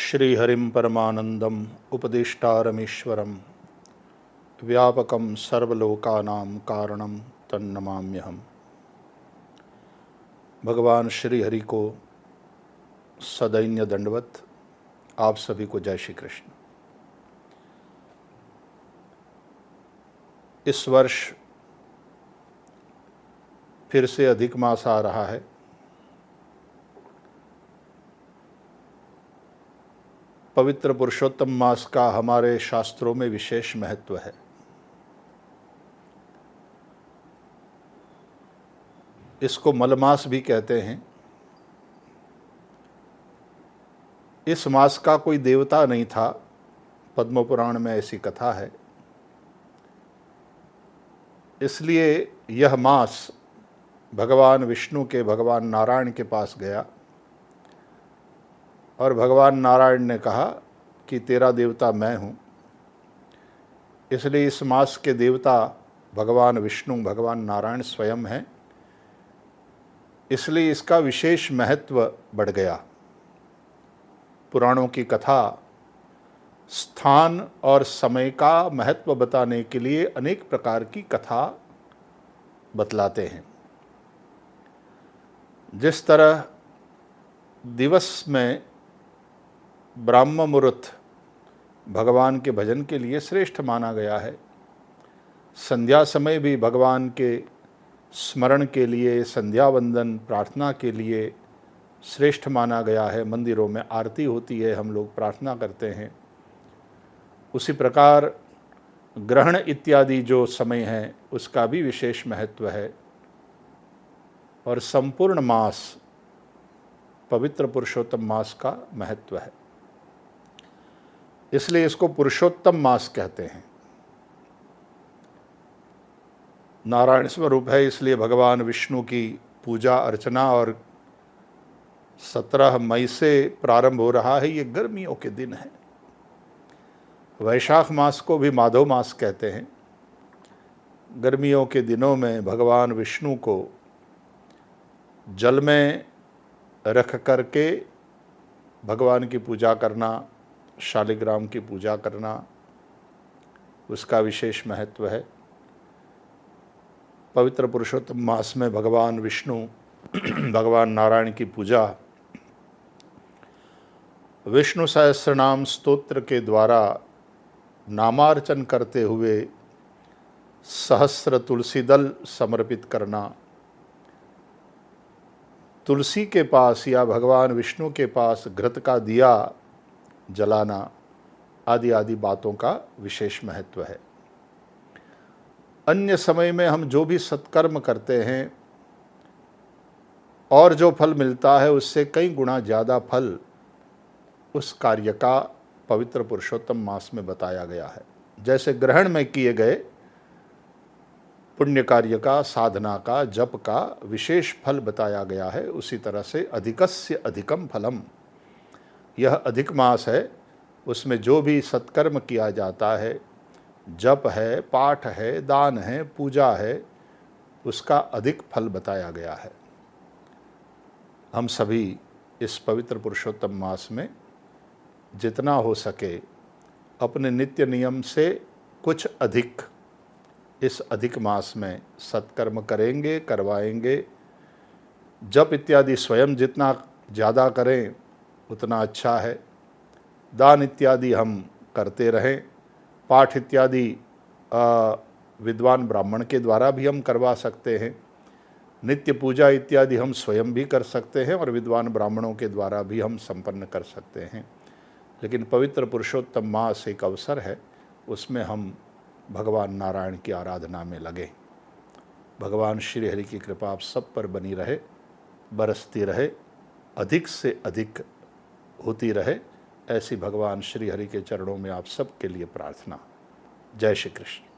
श्रीहरिं परमानंदम उपदेष्टारमीश्वरं व्यापकं सर्वलोकानां कारणं तन्नमाम्यहम्। भगवान श्री हरि को सदैन्य दंडवत। आप सभी को जय श्री कृष्ण। इस वर्ष फिर से अधिक मास आ रहा है। पवित्र पुरुषोत्तम मास का हमारे शास्त्रों में विशेष महत्व है। इसको मलमास भी कहते हैं। इस मास का कोई देवता नहीं था। पद्म पुराण में ऐसी कथा है। इसलिए यह मास भगवान विष्णु के भगवान नारायण के पास गया और भगवान नारायण ने कहा कि तेरा देवता मैं हूँ। इसलिए इस मास के देवता भगवान विष्णु भगवान नारायण स्वयं हैं। इसलिए इसका विशेष महत्व बढ़ गया। पुराणों की कथा स्थान और समय का महत्व बताने के लिए अनेक प्रकार की कथा बतलाते हैं। जिस तरह दिवस में ब्राह्म मुहूर्त भगवान के भजन के लिए श्रेष्ठ माना गया है, संध्या समय भी भगवान के स्मरण के लिए, संध्या वंदन प्रार्थना के लिए श्रेष्ठ माना गया है। मंदिरों में आरती होती है, हम लोग प्रार्थना करते हैं। उसी प्रकार ग्रहण इत्यादि जो समय है उसका भी विशेष महत्व है। और संपूर्ण मास पवित्र पुरुषोत्तम मास का महत्व है। इसलिए इसको पुरुषोत्तम मास कहते हैं। नारायण स्वरूप है, इसलिए भगवान विष्णु की पूजा अर्चना और 17 मई से प्रारंभ हो रहा है। ये गर्मियों के दिन है। वैशाख मास को भी माधव मास कहते हैं। गर्मियों के दिनों में भगवान विष्णु को जल में रख करके भगवान की पूजा करना, शालिग्राम की पूजा करना, उसका विशेष महत्व है। पवित्र पुरुषोत्तम मास में भगवान विष्णु भगवान नारायण की पूजा विष्णु सहस्रनाम स्तोत्र के द्वारा नामार्चन करते हुए सहस्र तुलसी दल समर्पित करना, तुलसी के पास या भगवान विष्णु के पास घृत का दिया जलाना आदि आदि बातों का विशेष महत्व है। अन्य समय में हम जो भी सत्कर्म करते हैं और जो फल मिलता है उससे कई गुना ज़्यादा फल उस कार्य का पवित्र पुरुषोत्तम मास में बताया गया है। जैसे ग्रहण में किए गए पुण्य कार्य का, साधना का, जप का विशेष फल बताया गया है, उसी तरह से अधिकस्य अधिकम फलम, यह अधिक मास है। उसमें जो भी सत्कर्म किया जाता है, जप है, पाठ है, दान है, पूजा है, उसका अधिक फल बताया गया है। हम सभी इस पवित्र पुरुषोत्तम मास में जितना हो सके अपने नित्य नियम से कुछ अधिक इस अधिक मास में सत्कर्म करेंगे, करवाएंगे। जप इत्यादि स्वयं जितना ज़्यादा करें उतना अच्छा है। दान इत्यादि हम करते रहें। पाठ इत्यादि विद्वान ब्राह्मण के द्वारा भी हम करवा सकते हैं। नित्य पूजा इत्यादि हम स्वयं भी कर सकते हैं और विद्वान ब्राह्मणों के द्वारा भी हम संपन्न कर सकते हैं। लेकिन पवित्र पुरुषोत्तम मास एक अवसर है, उसमें हम भगवान नारायण की आराधना में लगे। भगवान श्री हरि की कृपा आप सब पर बनी रहे, बरसती रहे, अधिक से अधिक होती रहे, ऐसी भगवान श्री हरि के चरणों में आप सब के लिए प्रार्थना। जय श्री कृष्ण।